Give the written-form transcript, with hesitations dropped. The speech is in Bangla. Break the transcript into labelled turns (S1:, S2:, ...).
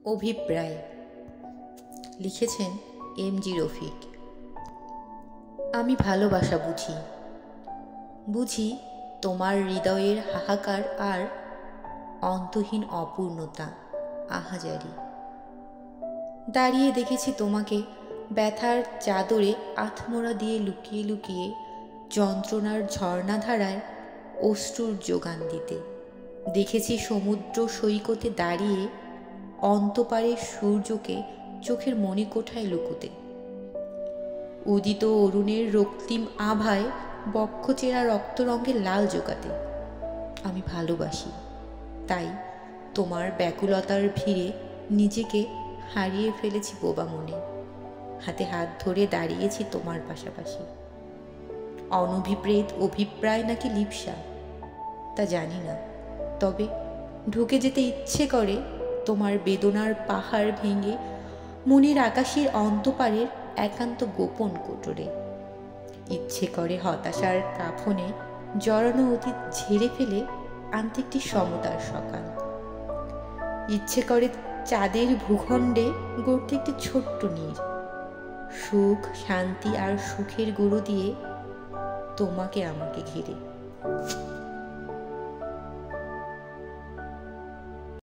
S1: অভিপ্রায় লিখেছেন এম.জি. রফিক। আমি ভালোবাসা বুঝি, বুঝি তোমার হৃদয়ের হাহাকার আর অন্তহীন অপূর্ণতা, আহাজারি। দাঁড়িয়ে দেখেছি তোমাকে ব্যথার চাদরে আধমোড়া দিয়ে লুকিয়ে লুকিয়ে যন্ত্রণার ঝর্ণাধারায় অশ্রুর যোগান দিতে। দেখেছি সমুদ্র সৈকতে দাঁড়িয়ে অন্তপারে সূর্যকে চোখের মণিকোঠায় লুকোতে। উদিত অরুণের রক্তিম আভায় বক্ষচেরা রক্তরঙের লাল জোগাতে। আমি ভালোবাসি, তাই তোমার ব্যাকুলতার ভিড়ে নিজেকে হারিয়ে ফেলেছি বোবা মনে। হাতে হাত ধরে দাঁড়িয়েছি তোমার পাশাপাশি। অনভিপ্রেত অভিপ্রায় নাকি লিপ্সা তা জানি না, তবে ঢুকে যেতে ইচ্ছে করে তোমার বেদনার পাহাড় ভেঙে মনের আকাশের অন্তপারের একান্ত গোপন কোটরে। ইচ্ছে করে হতাশার কাফনে জড়ানো অতীত ঝেড়ে ফেলে আনতে একটি সমতার সকাল। ইচ্ছে করে চাঁদের ভূখণ্ডে গড়তে একটি ছোট্ট নীড়, সুখ শান্তি আর সুখের গুঁড়ো দিয়ে তোমাকে আমাকে ঘিরে।